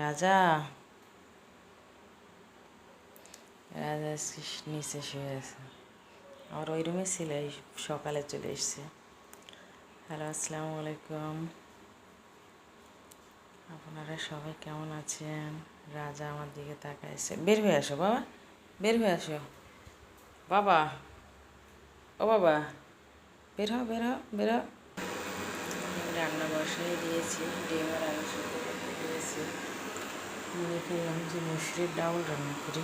রাজা রাজা নিচে শুয়ে আছে। আমার ওই রুমে ছিল, সকালে চলে এসছে। হ্যালো, আসসালামু আলাইকুম। আপনারা সবাই কেমন আছেন? রাজা আমার দিকে তাকাইছে। বের হয়ে আসো বাবা, বের হয়ে আসো বাবা। ও বাবা, বের হও বের হও বের হও। রান্না বসাই দিয়েছি, ডিমের আলু সিদ্ধ করতে দিয়েছি। মনে করলাম যে মুসুরির ডাউল রান্না করি,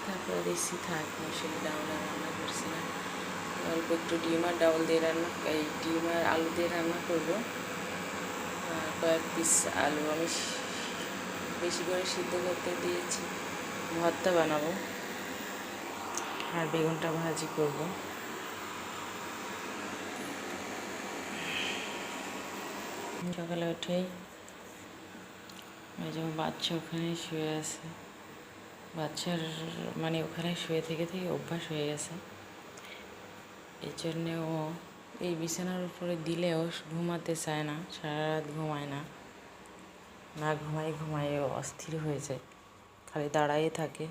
তারপরে দেখছি থাক, মুসুরির ডাউল রান্না করছি না, অল্প একটু ডিম আর ডাউল দিয়ে রান্না, এই ডিম আর আলু দিয়ে রান্না করবো। আর কয়েক পিস আলু আমি বেশি করে সিদ্ধ করতে দিয়েছি, ভর্তা বানাবো আর বেগুনটা ভাজি করব। সকালে উঠেই ওই যে বাচ্চা ওখানে শুয়ে আছে, বাচ্চার মানে ওখানে শুয়ে থেকে থেকে অভ্যাস হয়ে গেছে। এই জন্যে ও এই বিছানার উপরে দিলেও ঘুমাতে চায় না, সারা রাত ঘুমায় না, না ঘুমায় ও অস্থির হয়ে যায়, খালি দাঁড়াই থাকে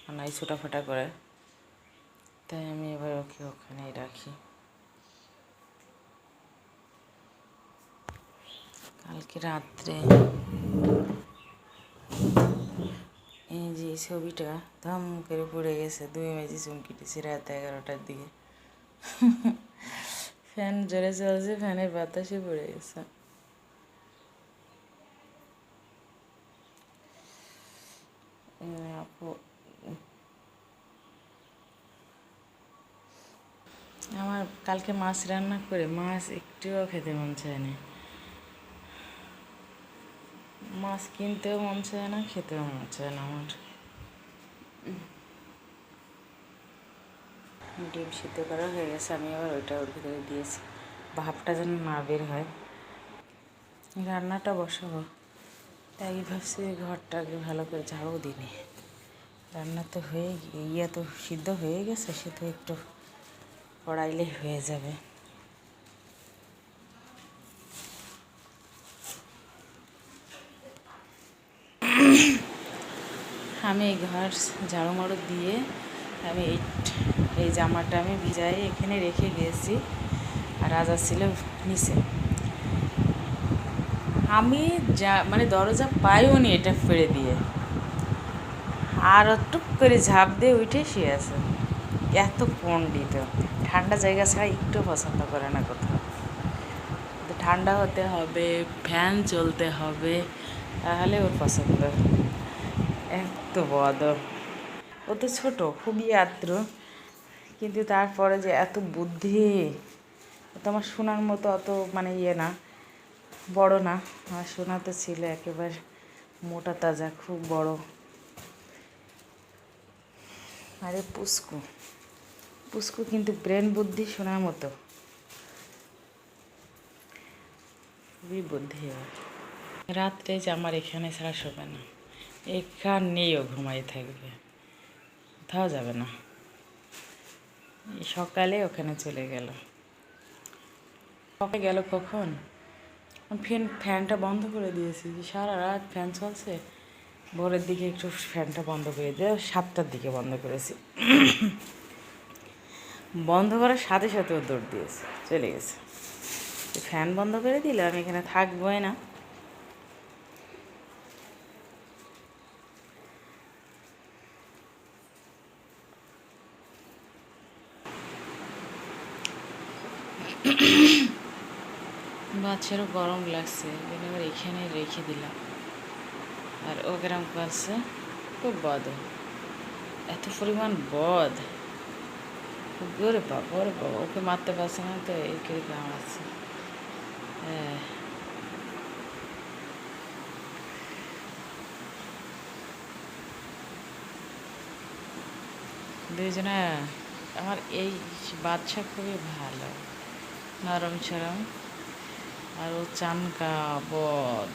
আর নাই ছোটাফাটা করে। তাই আমি এবার ওকে ওখানেই রাখি। কালকে রাত্রে এই যে ছবিটা ধম করে পড়ে গেছে, 2 বাজে চুমকিটেছি রাত 11টার দিকে। ফ্যান জোরে চলছে, ফ্যানের বাতাসে পড়ে গেছে। আপু আমার কালকে মাছ রান্না করে মাছ একটুও খেতে মন চায় না, মাছ কিনতেও মন চায় না, খেতেও মন চায় না আমার। ডিম সিদ্ধ করা হয়ে গেছে, আমি আবার ওইটা ওর ভিতরে দিয়েছি, ভাবটা যেন না বের হয়। রান্নাটা বসাবো, তাই ভাবছি ঘরটাকে ভালো করে ঝাড়ু দিনি। রান্না তো তো সিদ্ধ হয়ে গেছে, সে তো একটু পড়াইলে হয়ে যাবে। আমি এই ঘর ঝাড়ু মাড়ু দিয়ে আমি এই জামাটা আমি ভিজাই এখানে রেখে গিয়েছি, আর রাজা ছিল নিচে। আমি মানে দরজা পাইও নি এটা ফেলে দিয়ে, আর টুক করে ঝাঁপ দিয়ে উঠে শুয়ে আছে। এত পণ্ডিত, ঠান্ডা জায়গা ছাড়া একটু পছন্দ করে না কোথাও। ঠান্ডা হতে হবে, ফ্যান চলতে হবে, তাহলে ওর পছন্দ। এত বদ, ও তো ছোটো, খুবই আদ্র, কিন্তু তারপরে যে এত বুদ্ধি। ও তো আমার সোনার মতো অত মানে না, বড় না। আমার সোনা তো ছিল একেবারে মোটা তাজা, খুব বড়। আরে পুস্কু পুস্কু কিন্তু ব্রেন বুদ্ধি সোনার মতো, খুবই বুদ্ধি। রাত্রে যে আমার এখানে ছাড়া শোবে না, এখানেও ঘুমাই থাকবে, কোথাও যাবে না। সকালে ওখানে চলে গেল। সকালে গেল কখন? ফ্যানটা বন্ধ করে দিয়েছি, সারা রাত ফ্যান চলছে। ভোরের দিকে একটু ফ্যানটা বন্ধ করে দিয়ে 7টার দিকে বন্ধ করেছি। বন্ধ করার সাথে সাথে ও দৌড় দিয়েছে, চলে গেছে। ফ্যান বন্ধ করে দিলে আমি এখানে থাকবোই না। বাচ্চারও গরম লাগছে, এবার এখানে রেখে দিলাম। আর ও গ্রাম করছে, খুব বদ, এত পরিমাণ বদ। ওরে বাবা ওরে বাবা, ওকে মারতে পারছে না তো একে কামড়াচ্ছে। হ্যাঁ, দুইজনে। আমার এই বাচ্চা খুবই ভালো, নরম সরম, আর ও চানকা বদ।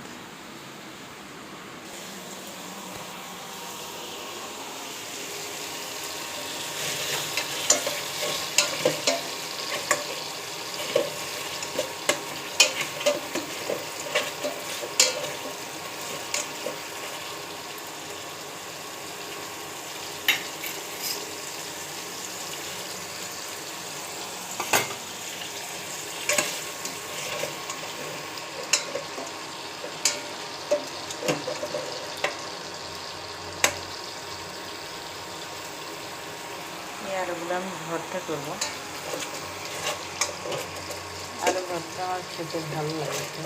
ভর্তা করব। আলু ভর্তা আমার খেতে ভালো লাগে, তো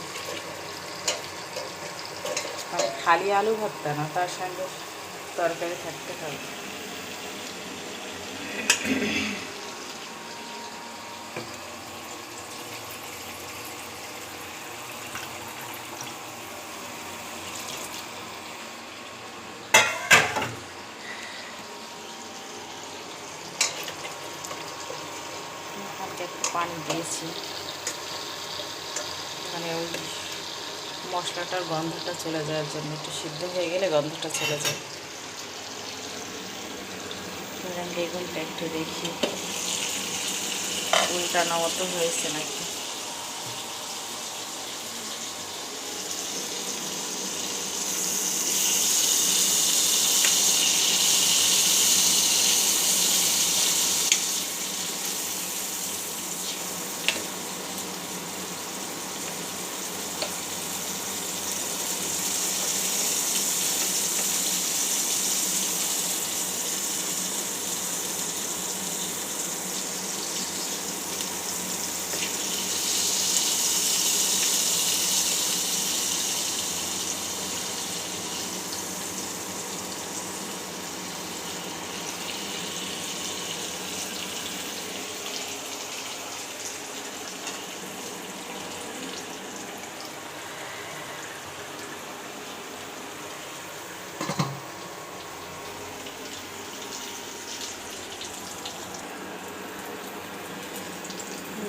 মানে খালি আলু ভর্তা না, তার সঙ্গে তরকারি থাকতে হবে। হালকা একটু পানি দিয়েছি, মানে ওই মশলাটার গন্ধটা চলে যাওয়ার জন্য, একটু সিদ্ধ হয়ে গেলে গন্ধটা চলে যায়। বেগুনটা একটু দেখি উল্টানো মতো হয়েছে নাকি।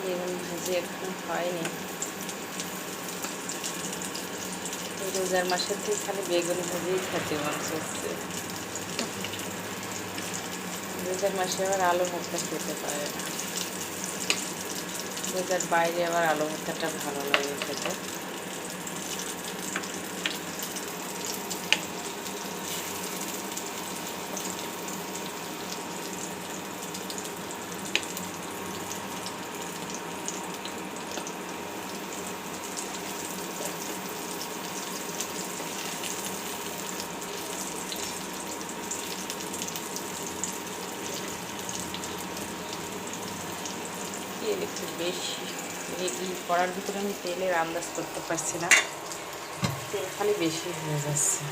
বেগুন ভাজি এখন হয়নি, রোজার মাসের থেকে খালি বেগুন ভাজিই খেতে মন চাচ্ছে। রোজার মাসে আবার আলু ভর্তা খেতে পারে না, রোজার বাইরে আবার আলু ভর্তাটা ভালো লাগে খেতে। তেল একটু বেশি, এই কড়ার ভিতরে আমি তেলের আন্দাজ করতে পারছি না, তেল খালি বেশি হয়ে যাচ্ছে।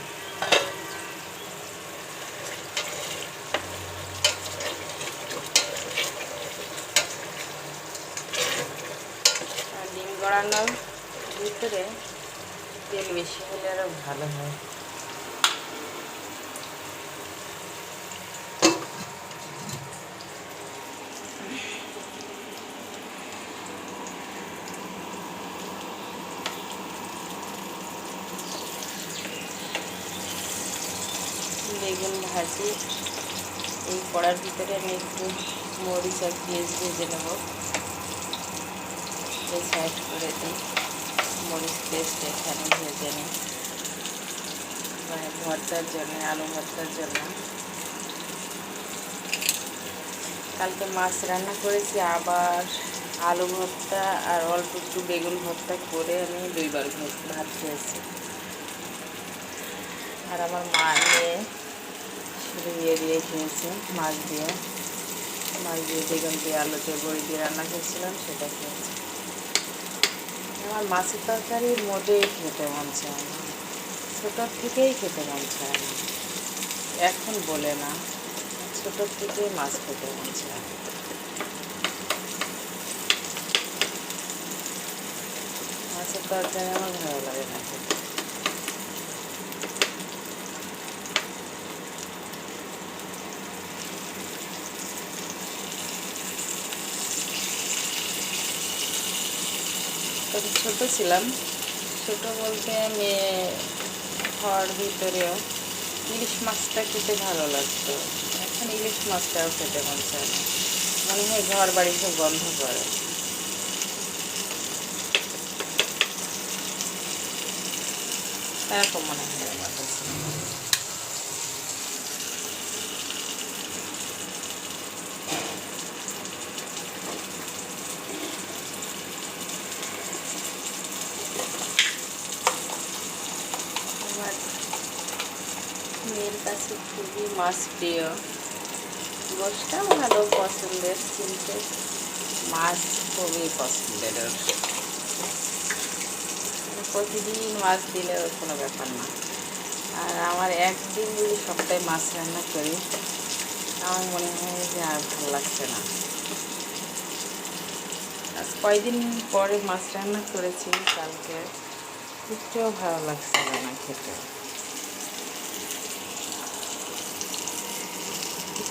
আর ডিম গড়ানোর ভিতরে তেল বেশি হলে আরও ভালো হয়। বেগুন ভাজি এই কড়ার ভিতরে আমি একটু মরিচ আর পেঁয়াজ ভেজে নেব, সাইড করে দিই। মরিচ পেস্ট এখানে ভেজে নিই, মানে ভর্তার জন্য, আলু ভর্তার জন্য। কালকে মাছ রান্না করেছি, আবার আলু ভর্তা আর অল্প একটু বেগুন ভর্তা করে আমি 2 বার ভাত খেয়েছি। আর আমার মা নিয়ে শুধু দিয়ে খেয়েছে, মাছ দিয়ে বেগুন দিয়ে আলু দিয়ে বড়ি দিয়ে রান্না করেছিলাম, সেটা খেয়েছি। আমার মাছের তরকারি মোটেই খেতে মন চায় না, ছোটোর থেকেই খেতে মন চায় না, এখন বলে না, ছোটোর থেকেই মাছ খেতে মন চায়। মাছের তরকারি আমার ভালো লাগে না খেতে। তখন ছোটো ছিলাম, ছোটো বলতে মেয়ে হওয়ার ভিতরেও ইলিশ মাছটা খেতে ভালো লাগতো, এখন ইলিশ মাছটাও খেতে মন চায় না, মনে হয় ঘর বাড়ি সব গন্ধ করে। এরকম মনে হয় আমার কাছে। আমার মেয়ের কাছে খুবই মাছ প্রিয়, গোশটা ভালো পছন্দের, কিন্তু মাছ খুবই পছন্দের ওর। প্রতিদিন মাছ দিলে ওর কোনো ব্যাপার না। আর আমার একদিন যদি সপ্তাহে মাছ রান্না করি, আমার মনে হয় যে আর ভালো লাগছে না। আজ কয়দিন পরে মাছ রান্না করেছি, কালকে একটুও ভালো লাগছে না খেতে।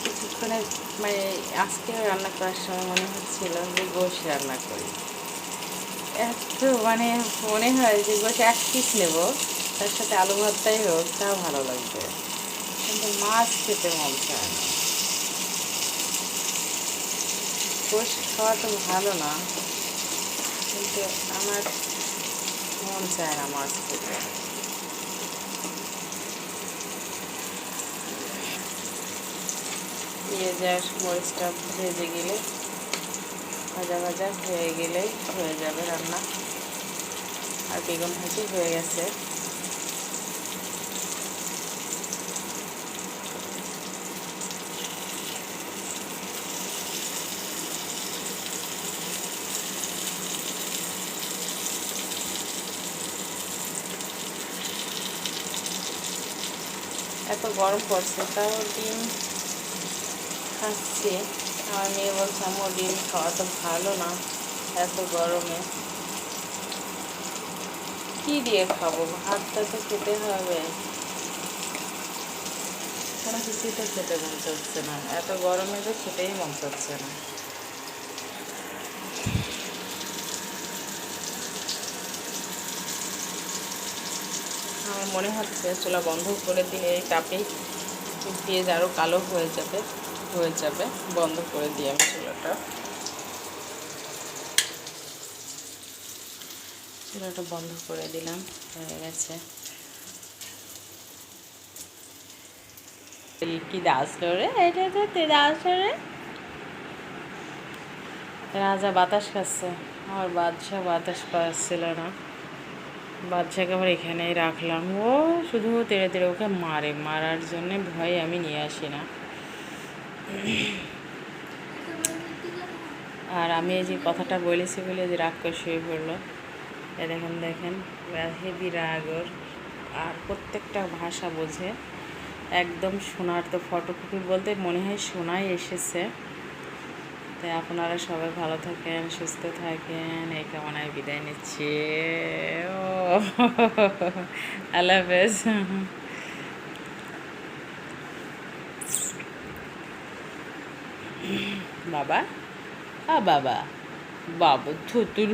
কিছুক্ষণে মানে আজকে রান্না করার সময় মনে হচ্ছিল যে গোশ রান্না করি। এত মানে মনে হয় যে গোশ এক পিস নেবো, তার সাথে আলু ভর্তাই হোক, তাও ভালো লাগবে, কিন্তু মাছ খেতে মন চায় না। গোশ খাওয়া তো ভালো না, কিন্তু আমার মন চায় না মাছ খেতে। পেঁয়াজ আর মরিচটা ভেজে গেলে, ভাজা ভাজা হয়ে গেলেই হয়ে যাবে রান্না। আর বেগুন ভাজি হয়ে গেছে। এত গরম পড়ছে, তাও ডিম খাচ্ছি। আমার মেয়ে বলছে আম্মু ডিম খাওয়া তো ভালো না এত গরমে। কি দিয়ে খাবো, ভাতটা তো খেতে হবে, কোনো কিছুই তো খেতে মন চাচ্ছে না, এত গরমে তো খেতেই মন চাচ্ছে না। আমার মনে হচ্ছে চুলা বন্ধ করে দিয়ে এই তাপেই পেঁয়াজ আরও কালো হয়ে যাবে। বন্ধ করে দিয়ে আমি চুলাটা বন্ধ করে দিলাম, হয়ে গেছে। কি আসলো রে, এটা তো তেরা আসলো রে। রাজা বাতাস খাচ্ছে, আমার বাদশা বাতাস পাচ্ছিল না। বাদশাকে আবার এখানেই রাখলাম, ও শুধু তেড়ে তেড়ে ওকে মারার জন্যে ভয়ে আমি নিয়ে আসি না। আর আমি এই যে কথাটা বলেছি বলে যে রাগ করে শুয়ে পড়লো। দেখেন হেভি রাগ ওর। আর প্রত্যেকটা ভাষা বোঝে একদম। সোনার তো ফটোকপি বলতে মনে হয় সোনাই এসেছে। তাই আপনারা সবাই ভালো থাকেন, সুস্থ থাকেন, এই কামনায় বিদায় নিচ্ছি। ও আল্লাহ হাফেজ। বাবা বাবা বাবা থুতুর